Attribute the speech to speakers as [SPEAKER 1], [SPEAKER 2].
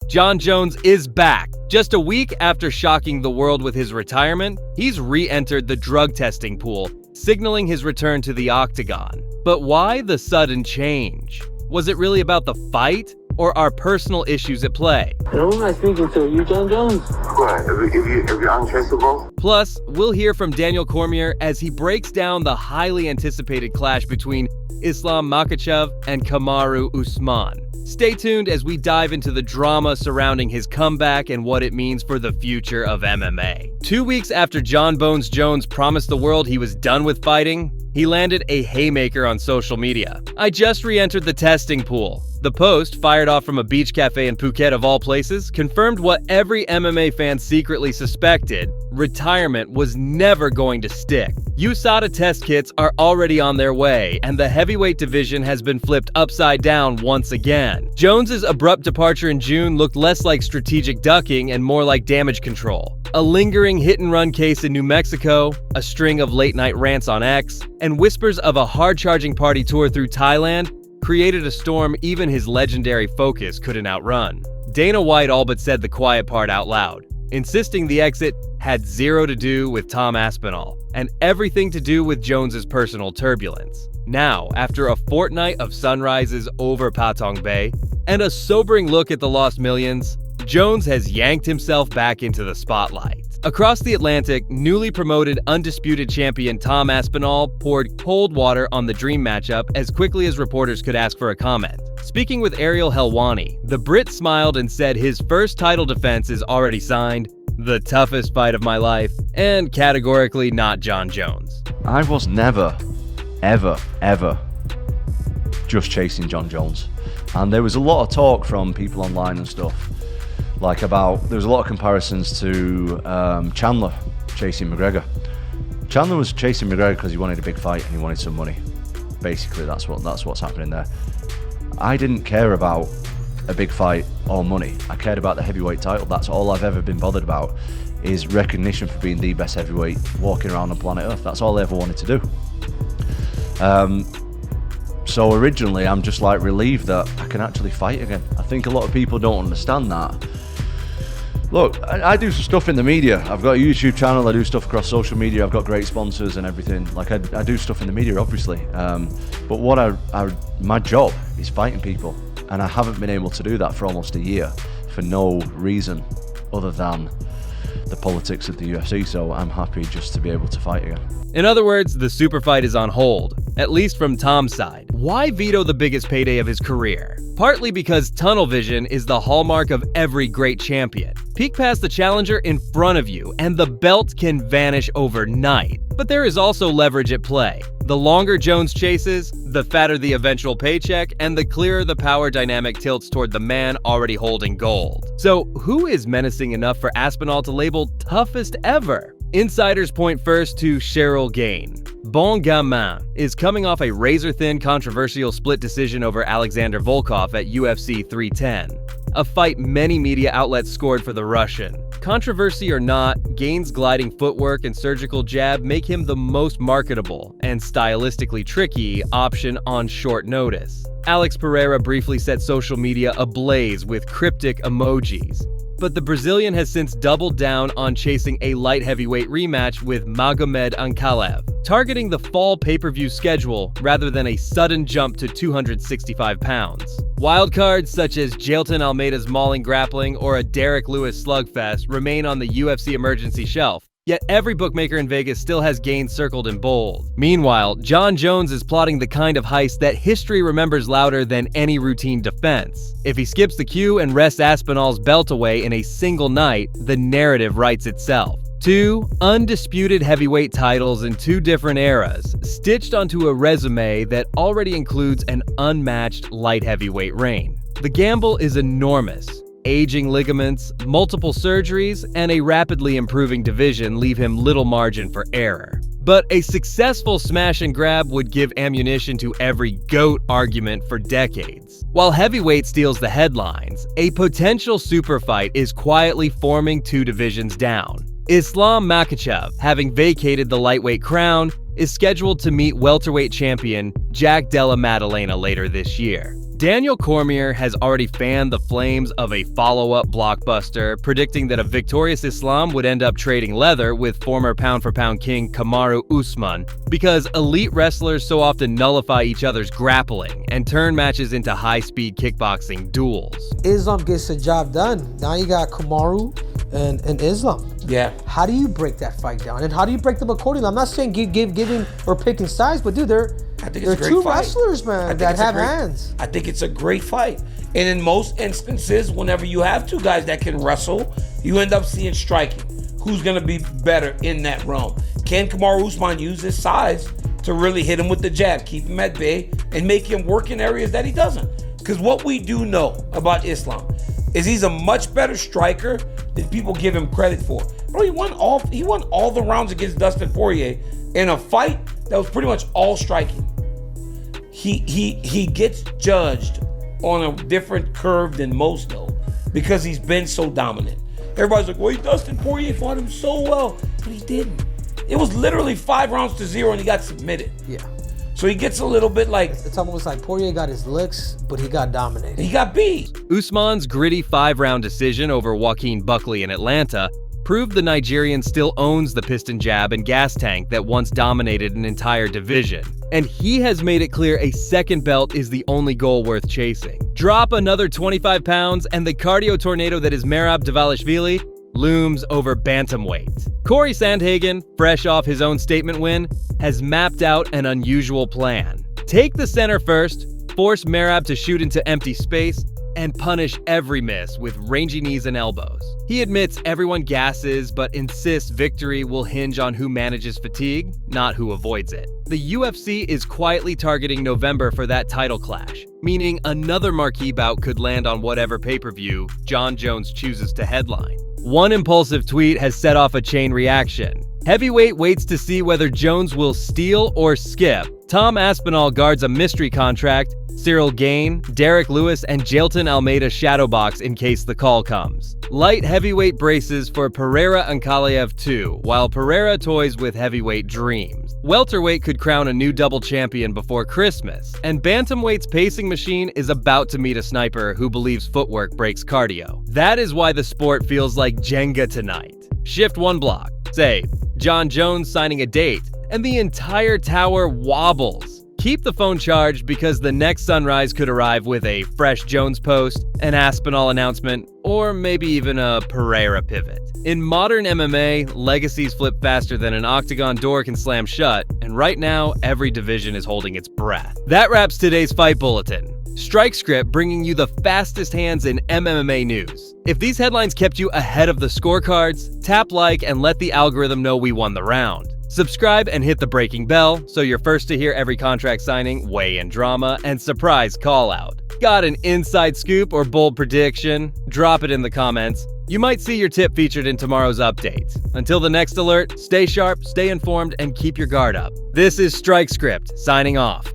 [SPEAKER 1] Jon Jones is back. Just a week after shocking the world with his retirement, he's re-entered the drug testing pool, signaling his return to the octagon. But why the sudden change? Was it really about the fight, or are personal issues at play?
[SPEAKER 2] Who am I speaking to? You Jon Jones?
[SPEAKER 3] What? If you're untraceable?
[SPEAKER 1] Plus, we'll hear from Daniel Cormier as he breaks down the highly anticipated clash between Islam Makhachev and Kamaru Usman. Stay tuned as we dive into the drama surrounding his comeback and what it means for the future of MMA. 2 weeks after Jon Bones Jones promised the world he was done with fighting, he landed a haymaker on social media. "I just re-entered the testing pool." The post, fired off from a beach cafe in Phuket of all places, confirmed what every MMA fan secretly suspected: retirement was never going to stick. USADA test kits are already on their way, and the heavyweight division has been flipped upside down once again. Jones's abrupt departure in June looked less like strategic ducking and more like damage control. A lingering hit-and-run case in New Mexico, a string of late-night rants on X, and whispers of a hard-charging party tour through Thailand created a storm even his legendary Focus couldn't outrun. Dana White all but said the quiet part out loud, insisting the exit had zero to do with Tom Aspinall and everything to do with Jones's personal turbulence. Now, after a fortnight of sunrises over Patong Bay and a sobering look at the lost millions, Jones has yanked himself back into the spotlight. Across the Atlantic, newly promoted undisputed champion Tom Aspinall poured cold water on the dream matchup as quickly as reporters could ask for a comment. Speaking with Ariel Helwani, the Brit smiled and said his first title defense is already signed, the toughest fight of my life, and categorically not Jon Jones.
[SPEAKER 4] I was never, ever just chasing Jon Jones. And there was a lot of talk from people online and stuff, like there was a lot of comparisons to Chandler chasing McGregor. Chandler was chasing McGregor because he wanted a big fight and he wanted some money. Basically, that's what's happening there. I didn't care about a big fight or money. I cared about the heavyweight title. That's all I've ever been bothered about, is recognition for being the best heavyweight walking around on planet Earth. That's all I ever wanted to do. So originally, I'm just like relieved that I can actually fight again. I think a lot of people don't understand that. Look, I do some stuff in the media. I've got a YouTube channel, I do stuff across social media, I've got great sponsors and everything. Like, I do stuff in the media, obviously. But what my job is fighting people. And I haven't been able to do that for almost a year for no reason other than the politics of the UFC, so I'm happy just to be able to fight again.
[SPEAKER 1] In other words, the super fight is on hold, at least from Tom's side. Why veto the biggest payday of his career? Partly because tunnel vision is the hallmark of every great champion. Peek past the challenger in front of you, and the belt can vanish overnight. But there is also leverage at play. The longer Jones chases, the fatter the eventual paycheck, and the clearer the power dynamic tilts toward the man already holding gold. So who is menacing enough for Aspinall to label toughest ever? Insiders point first to Cheryl Gain. Bon Gamin is coming off a razor-thin controversial split decision over Alexander Volkov at UFC 310. A fight many media outlets scored for the Russian. Controversy or not, Gain's gliding footwork and surgical jab make him the most marketable and stylistically tricky option on short notice. Alex Pereira briefly set social media ablaze with cryptic emojis. But the Brazilian has since doubled down on chasing a light heavyweight rematch with Magomed Ankalaev, targeting the fall pay-per-view schedule rather than a sudden jump to 265 pounds. Wildcards such as Jailton Almeida's mauling grappling or a Derek Lewis slugfest remain on the UFC emergency shelf, yet every bookmaker in Vegas still has Gain circled in bold. Meanwhile, Jon Jones is plotting the kind of heist that history remembers louder than any routine defense. If he skips the cue and wrests Aspinall's belt away in a single night, the narrative writes itself. 2 undisputed heavyweight titles in 2 different eras, stitched onto a resume that already includes an unmatched light heavyweight reign. The gamble is enormous. Aging ligaments, multiple surgeries, and a rapidly improving division leave him little margin for error. But a successful smash and grab would give ammunition to every GOAT argument for decades. While heavyweight steals the headlines, a potential super fight is quietly forming 2 divisions down. Islam Makhachev, having vacated the lightweight crown, is scheduled to meet welterweight champion Jack Della Maddalena later this year. Daniel Cormier has already fanned the flames of a follow-up blockbuster, predicting that a victorious Islam would end up trading leather with former pound-for-pound king Kamaru Usman, because elite wrestlers so often nullify each other's grappling and turn matches into high-speed kickboxing duels.
[SPEAKER 5] Islam gets the job done. Now you got Kamaru and Islam.
[SPEAKER 6] Yeah.
[SPEAKER 5] How do you break that fight down? And how do you break them accordingly? I'm not saying giving or picking sides, but dude, they're two wrestlers, man, that have hands.
[SPEAKER 6] I think it's a great fight. And in most instances, whenever you have two guys that can wrestle, you end up seeing striking. Who's going to be better in that realm? Can Kamaru Usman use his size to really hit him with the jab, keep him at bay, and make him work in areas that he doesn't? Because what we do know about Islam is he's a much better striker than people give him credit for. Bro, he won all the rounds against Dustin Poirier in a fight that was pretty much all striking. He gets judged on a different curve than most, though, because he's been so dominant. Everybody's like, well, Dustin Poirier fought him so well, but he didn't. It was literally 5-0 and he got submitted.
[SPEAKER 5] Yeah.
[SPEAKER 6] So he gets a little bit like...
[SPEAKER 5] It's almost like Poirier got his licks, but he got dominated.
[SPEAKER 6] He got beat.
[SPEAKER 1] Usman's gritty 5-round decision over Joaquin Buckley in Atlanta proved the Nigerian still owns the piston jab and gas tank that once dominated an entire division. And he has made it clear a second belt is the only goal worth chasing. Drop another 25 pounds and the cardio tornado that is Merab Dvalishvili looms over bantamweight. Corey Sandhagen, fresh off his own statement win, has mapped out an unusual plan. Take the center first, force Merab to shoot into empty space, and punish every miss with rangy knees and elbows. He admits everyone gasses, but insists victory will hinge on who manages fatigue, not who avoids it. The UFC is quietly targeting November for that title clash, meaning another marquee bout could land on whatever pay-per-view Jon Jones chooses to headline. One impulsive tweet has set off a chain reaction. Heavyweight waits to see whether Jones will steal or skip. Tom Aspinall guards a mystery contract. Cyril Gane, Derek Lewis, and Jailton Almeida shadowbox in case the call comes. Light heavyweight braces for Pereira Ankalaev 2, while Pereira toys with heavyweight dreams. Welterweight could crown a new double champion before Christmas, and bantamweight's pacing machine is about to meet a sniper who believes footwork breaks cardio. That is why the sport feels like Jenga tonight. Shift one block, say, Jon Jones signing a date, and the entire tower wobbles. Keep the phone charged because the next sunrise could arrive with a fresh Jones post, an Aspinall announcement, or maybe even a Pereira pivot. In modern MMA, legacies flip faster than an octagon door can slam shut, and right now, every division is holding its breath. That wraps today's Fight Bulletin. StrikeScript bringing you the fastest hands in MMA news. If these headlines kept you ahead of the scorecards, tap like and let the algorithm know we won the round. Subscribe and hit the breaking bell so you're first to hear every contract signing, weigh-in drama, and surprise call-out. Got an inside scoop or bold prediction? Drop it in the comments. You might see your tip featured in tomorrow's update. Until the next alert, stay sharp, stay informed, and keep your guard up. This is StrikeScript, signing off.